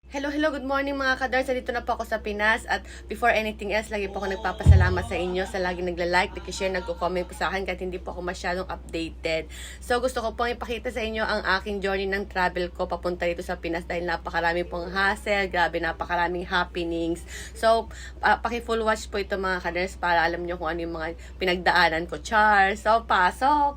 Hello, good morning mga kadars. Dito na po ako sa Pinas at before anything else, lagi po ako nagpapasalamat sa inyo sa lagi nagla-like, nag-share, nagko-comment po sa akin kahit hindi po ako masyadong updated. So gusto ko pong ipakita sa inyo ang aking journey ng travel ko papunta dito sa Pinas dahil napakarami pong hassle, grabe napakaraming happenings. So paki-full watch po ito mga kadars para alam nyo kung ano yung mga pinagdaanan ko. Char! So pasok!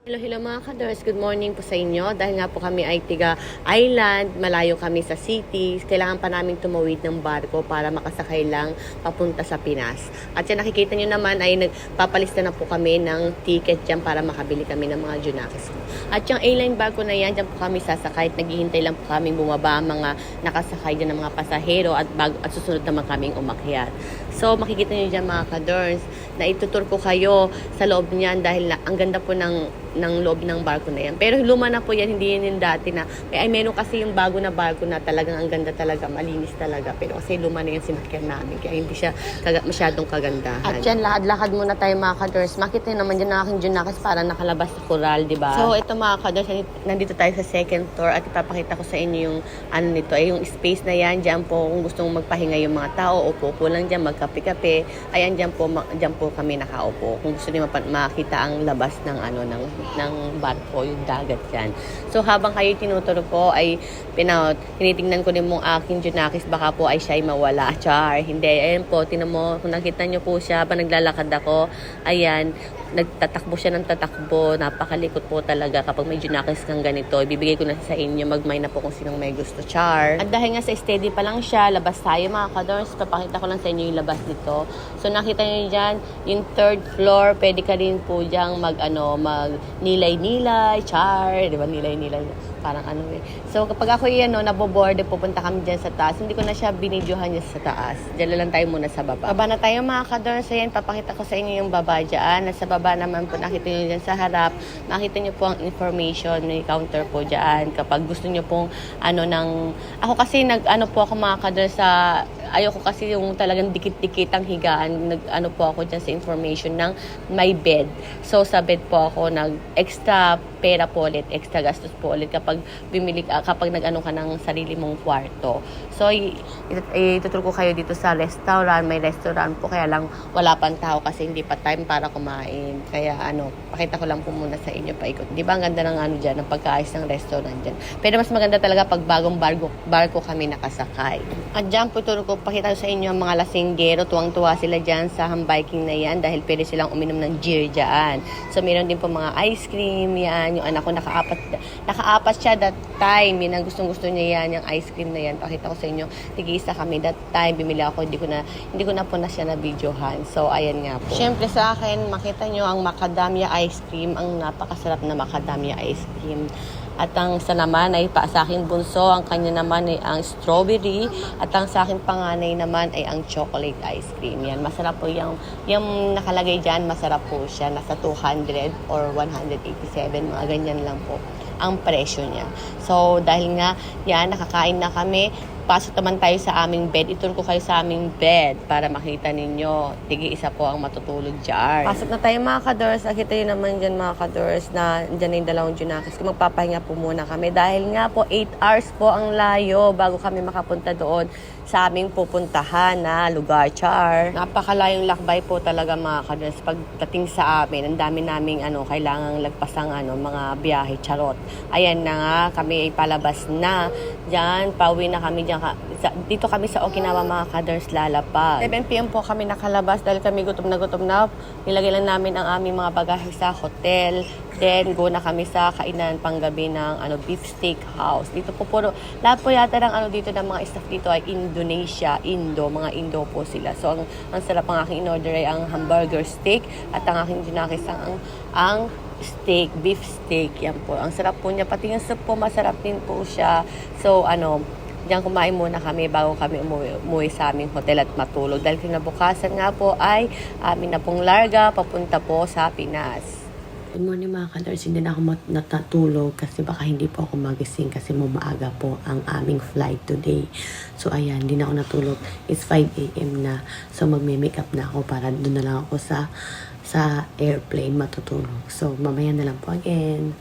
Hello mga kadors, good morning po sa inyo. Dahil nga po kami ay tiga island, malayo kami sa city, kailangan pa namin tumawid ng barko para makasakay lang papunta sa Pinas. At yan nakikita nyo naman ay nagpapalista na po kami ng ticket dyan para makabili kami ng mga junakis. At yung A-line barko na yan, dyan po kami sasakay at naghihintay lang po kami bumaba mga nakasakay dyan ng mga pasahero at susunod naman kaming umakyat. So makikita nyo dyan mga kadors na itutur ko kayo sa loob niyan dahil ang ganda po ng loob ng barko na yan. Pero luma na po yan, hindi yan yung dati na, ay meron kasi yung bago na barko na talagang ang ganda talaga, malinis talaga. Pero kasi luma na yung sinakyan namin, kaya hindi siya masyadong kagandahan. At yan, lakad-lakad muna tayo mga kadors. Makita naman dyan na aking junakis para nakalabas sa coral, di ba? So ito mga kadors, nandito tayo sa second floor at ipapakita ko sa inyo yung ano nito, ay yung space na yan. Dyan po, kung gusto mong magpahinga yung mga tao, upo po lang dyan, magkape-kape. Ayan, dyan po kami nakaupo. Kung gusto niyo makita ang labas ng ng barko, yung dagat yan. So habang kayo tinuturo ko ay tinitingnan ko din mong aking junakis, baka po ay siya ay mawala. Char, hindi. Ayan po, tinan mo, kung nakita nyo po siya, habang naglalakad ako, ayan, nagtatakbo siya ng tatakbo, napakalikot po talaga kapag may junakis kang ganito. Ibibigay ko na sa inyo, magmay na po kung sinong may gusto. Char. At dahil nga sa steady pa lang siya, labas tayo mga kadors, papakita ko lang sa inyo yung labas nito. So nakita nyo dyan, yung third floor, pwede ka rin po dyang mag nilay-nilay, char, di ba nilay-nilay, parang ano eh. So kapag ako naboboard, pupunta kami dyan sa taas, hindi ko na siya binidyohan niya sa taas. Diyan lang tayo muna sa baba. Baba na tayo mga kadors, ayan, papakita ko sa inyo yung baba dyan. Nasa baba naman po, nakita nyo dyan sa harap, makita nyo po ang information, may counter po dyan. Kapag gusto nyo pong ako kasi po ako mga kadors sa, ayoko kasi yung talagang dikit-dikit ang higaan, po ako dyan sa information ng my bed. So sa bed po ako extra pera po ulit, extra gastos po ulit kapag kapag ka ng sarili mong kwarto. So ituturo ko kayo dito sa restaurant, may restaurant po, kaya lang wala pang tao kasi hindi pa time para kumain. Kaya pakita ko lang po muna sa inyo paikot. Di ba ang ganda ng dyan, ng pagkaayos ng restaurant dyan. Pero mas maganda talaga pag bagong barko kami nakasakay. At dyan po ituro ko, pakita ko sa inyo ang mga lasinggero, tuwang-tuwa sila dyan sa hambiking na yan dahil pwede silang uminom ng beer dyan. So meron din po mga ice cream yan. Yung anak ko nakaapat siya that time. Yan ang gustong-gusto niya yan, yung ice cream na yan. Pakita ko sa inyo, tig-isa kami that time. Bimili ako, hindi ko na po na siya na videohan. So ayan nga po. Syempre sa akin, makita nyo ang macadamia ice cream, ang napakasarap na macadamia ice cream. At ang sa naman ay sa aking bunso, ang kanya naman ay ang strawberry. At ang sa aking panganay naman ay ang chocolate ice cream. Yan, masarap po yung nakalagay dyan, masarap po siya. Nasa 200 or 187, mga ganyan lang po ang presyo niya. So, dahil nga, yan, nakakain na kami, pasok naman tayo sa aming bed. Ituro ko kayo sa aming bed para makita ninyo. Tigi-isa po ang matutulog dyan. Pasok na tayo mga kadors. Nakita nyo naman dyan mga kadors na dyan na yung dalawang junakis. Magpapahinga po muna kami. Dahil nga po 8 hours po ang layo bago kami makapunta doon sa aming pupuntahan na lugar. Char. Napakalayong lakbay po talaga mga kadors. Pagdating sa amin, ang dami naming kailangang lagpasang mga biyahe. Charot. Ayan na nga, kami ay palabas na. Diyan, pauwi na kami diyan. Dito kami sa Okinawa mga kadors lalapag. 7 PM po kami nakalabas dahil kami gutom na. Nilagay lang namin ang aming mga bagahe sa hotel. Then, go na kami sa kainan panggabi ng beef steak house. Dito po lahat po yata ng dito ng mga staff dito ay mga Indo po sila. So, ang sarap ang aking in-order ay ang hamburger steak at ang aking junakis ang steak, beef steak. Yan po. Ang sarap po niya. Pati yung soup po, masarap din po siya. So, diyan kumain muna kami bago kami umuwi sa aming hotel at matulog. Dahil kinabukasan nga po ay amin na pong larga papunta po sa Pinas. Good morning mga kadors, hindi na ako natutulog kasi baka hindi po ako magising kasi maaga po ang aming flight today. So ayan, hindi na ako natulog. It's 5 AM na. So magme-makeup na ako para doon na lang ako sa airplane matutulog. So mamaya na lang po again.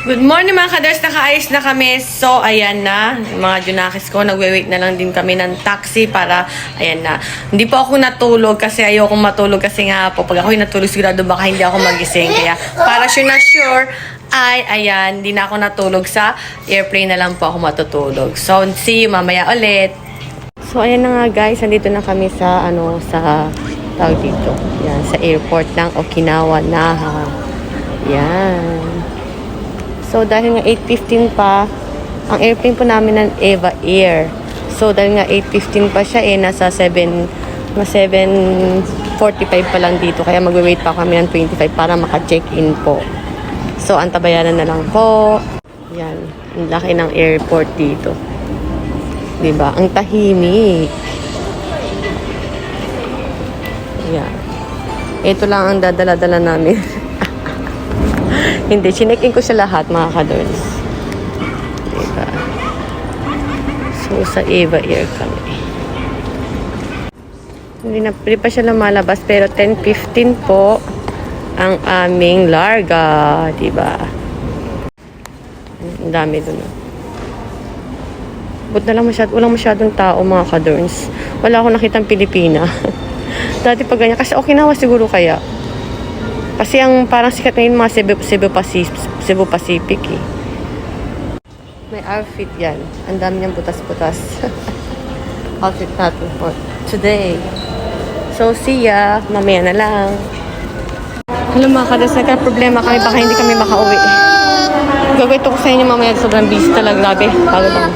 Good morning mga kaders, nakaayos na kami. So, ayan na. Mga junakis ko, nagwe-wait na lang din kami ng taxi para, ayan na. Hindi po ako natulog kasi ayoko matulog kasi nga po, pag ako'y natulog, sigurado baka hindi ako magising. Kaya, para sure na sure, ay, ayan, hindi na ako natulog sa airplane na lang po ako matutulog. So, see you mamaya ulit. So, ayan na nga guys, nandito na kami sa, sa tawag dito. Yan, sa airport ng Okinawa, Naha. Yan. So, dahil nga 8:15 pa, ang airplane po namin ng Eva Air. So, dahil nga 8:15 pa siya, nasa 7:45 pa lang dito. Kaya magwe-wait pa kami ng 25 para maka-check-in po. So, antabayanan na lang po. Yan. Ang laki ng airport dito. Diba? Ang tahimik. Yan. Ito lang ang dadala-dala namin. Hindi, chinek-in ko siya lahat, mga kadons. Diba? So, sa Eva Air kami. Hindi pa siya lumalabas, pero 10:15 po ang aming larga. Diba? Ang dami doon. But walang masyadong tao, mga kadons. Wala akong nakitang Pilipina. Dati pag ganyan, kasi Okinawa siguro kaya. Kasi ang parang sikat na yun mga Cebu Pacific eh. May outfit yan. Ang dami niyang butas-butas. Outfit natin for today. So, see ya. Mamaya na lang. Hello mga kadas, nagka-problema kami. Baka hindi kami makauwi. Gagawin ko sa inyo mamaya. Sobrang busy talaga. Grabe. Pagod ako.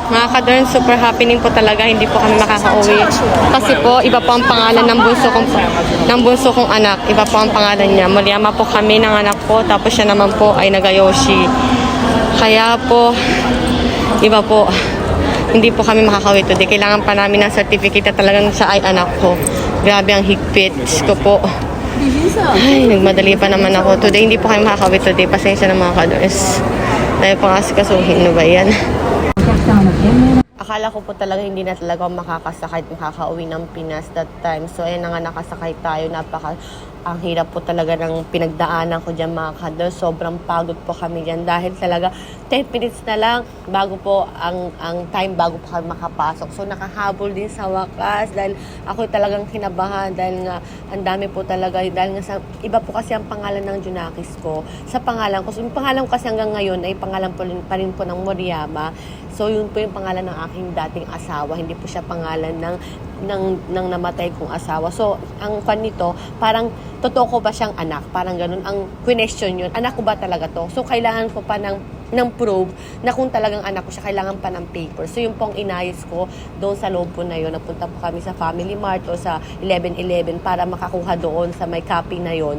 Mga kadern, super happening po talaga. Hindi po kami makakauwi. Kasi po, iba po ang pangalan ng bunso kong anak. Iba po ang pangalan niya. Moriyama po kami ng anak ko. Tapos siya naman po ay Nagayoshi. Kaya po, iba po. Hindi po kami makakauwi today. Kailangan pa namin ng certificate na talagang siya ay anak ko. Grabe ang higpit ko po. Ay, nagmadali pa naman ako. Today, hindi po kami makakauwi today. Pasensya na mga kaders. Dahil pang asikasuhin, no ba yan? Akala ko po talaga hindi na talaga ako makakasakay at makakauwi ng Pinas that time. So, ayun na nga, nakasakay tayo. Ang hirap po talaga ng pinagdaanan ko dyan, mga kadol. Sobrang pagod po kami dyan dahil talaga 10 minutes na lang bago po ang time bago po kami makapasok. So, nakahabol din sa wakas dahil ako talagang kinabahan dahil nga ang dami po talaga. Dahil nga sa iba po kasi ang pangalan ng Junakis ko. Sa pangalan ko. So, yung pangalan ko kasi hanggang ngayon ay pangalan pa rin po ng Moriyama. So, yun po yung pangalan ng aking dating asawa. Hindi po siya pangalan ng namatay kong asawa. So, ang fan nito, parang, totoo ko ba siyang anak? Parang ganun. Ang question yun, anak ko ba talaga to? So, kailangan ko pa ng proof na kung talagang anak ko siya, kailangan pa ng paper. So, yung pong inayos ko, doon sa loob po na yun, napunta po kami sa Family Mart o sa 11-11 para makakuha doon sa may copy na yun.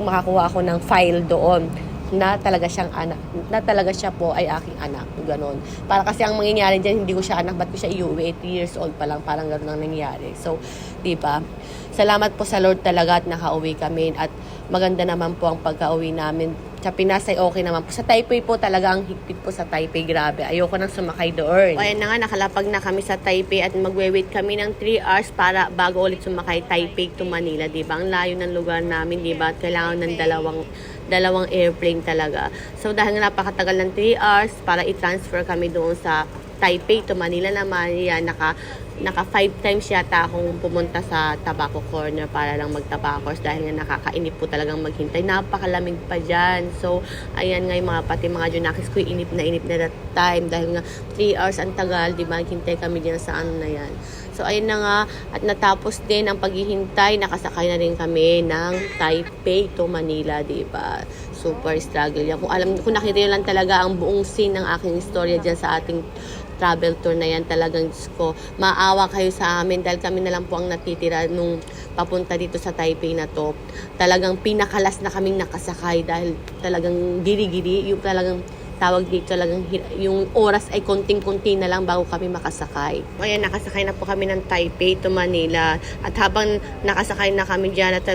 Makakuha ako ng file doon na talaga siyang anak, na talaga siya po ay aking anak, ganon. Para kasi ang mangyayari diyan, hindi ko siya anak, ba't ko siya iuwi, 8 years old pa lang, parang ganon ang nangyari. So, di ba? Salamat po sa Lord talaga at nakauwi kami at maganda naman po ang pagka-uwi namin. Sa Pinas ay okay naman po. Sa Taipei po talaga ang higpit po sa Taipei, grabe. Ayoko nang sumakay doon. O ayan na nga, nakalapag na kami sa Taipei at magwe-wait kami ng 3 hours para bago ulit sumakay Taipei to Manila, di ba? Ang layo ng lugar namin, di ba? At kailangan ng dalawang airplane talaga. So, dahil napakatagal ng 3 hours para i-transfer kami doon sa Taipei to Manila naman, yan, naka 5 times yata akong pumunta sa Tobacco Corner para lang magtabakos dahil nga nakakainip po talagang maghintay. Napakalamig pa dyan. So, ayan nga yung pati mga Junakis ko, inip na that time dahil nga 3 hours ang tagal, di ba? Hintay kami dyan sa na yan. So, ayun na nga, at natapos din ang paghihintay, nakasakay na rin kami ng Taipei to Manila, diba? Super struggle yan. Kung nakita nyo lang talaga ang buong scene ng aking istorya dyan sa ating travel tour na yan, talagang Diyos ko, maawa kayo sa amin dahil kami na lang po ang natitira nung papunta dito sa Taipei na to. Talagang pinakalas na kaming nakasakay dahil talagang giri-giri, yung talagang tawag dito talagang yung oras ay konting-konti na lang bago kami makasakay. Ayan, nakasakay na po kami ng Taipei to Manila. At habang nakasakay na kami dyan at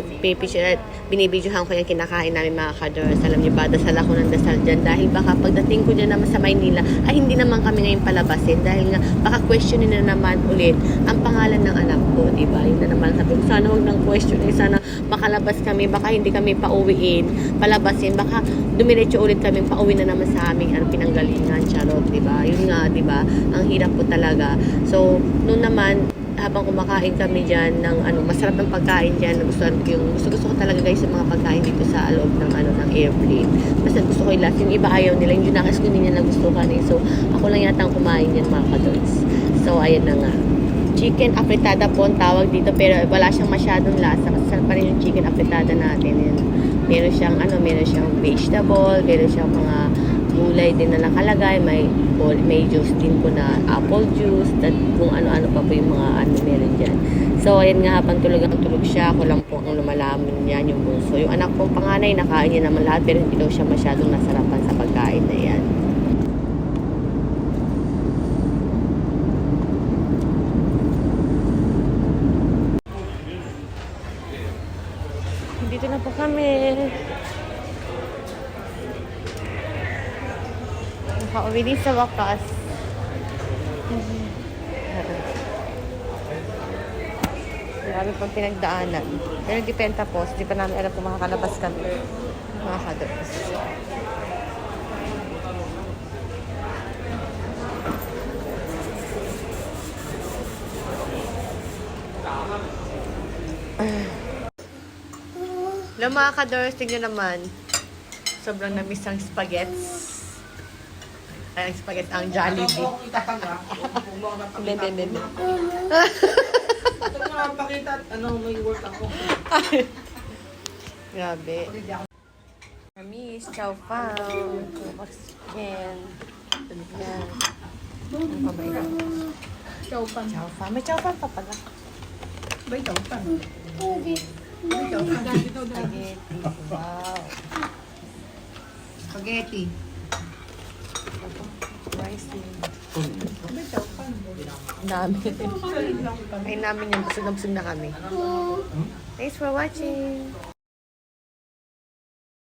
binibidyohan ko yung kinakain namin mga kadors. Alam niyo ba, dasal ako ng dasal dyan dahil baka pagdating ko dyan naman sa Maynila ay hindi naman kami ngayon palabasin dahil nga baka questionin na naman ulit ang pangalan ng anak ko, diba? Yun na naman sabi ko, sana huwag ng questionin, sana makalabas kami, baka hindi kami pauwiin, palabasin, baka dumiretso ulit kami, pauwi na naman sa aming pinanggalingan, charot, diba? Yun nga, diba? Ang hirap po talaga. So, noon naman, habang kumakain kami dyan ng masarap ng pagkain dyan, gusto ko talaga guys yung mga pagkain dito sa loob ng ng airplane. Basta gusto ko yung last, yung iba ayaw nila, yung Junakis ko hindi niya nagustuhan eh. So, ako lang yata ang kumain dyan mga kadons. So, ayan na nga. Chicken afritada po ang tawag dito, pero wala siyang masyadong lasa. Masarap pa rin yung chicken afritada natin. Yan. Meron siyang vegetable, meron siyang mga gulay din na nakalagay, may juice din po na apple juice, at kung ano-ano pa po yung mga meron dyan. So, ayan nga, habang tulog siya, ako lang po ang lumalaman niyan yung bunso. Yung anak kong panganay, nakain niya naman lahat, pero hindi daw siya masyadong nasarapan sa pagkain na yan. Dito na po kami. Nakauwi din sa wakas. Marami pang pinagdaanan. Pero hindi pa tapos. Hindi pa namin alam kung makakalabas kami. Mga kadros. Hello mga kadors, tingnan naman. Sobrang namiss ang spaghetti. Ay, ang spaghetti, ang Jollibee. Hindi. Ito nga pakita at may work ako. Grabe. Namiss, chow pao. Yan. Yan. Ano pa ba yun? Chow pan. Chow pao. May chow pao pa pala. May chow pan. May chow pan. Spaghetti. Wow. Spaghetti. Rice din. May chow pan. Namin. Ay namin yung busog na kami. Thanks for watching.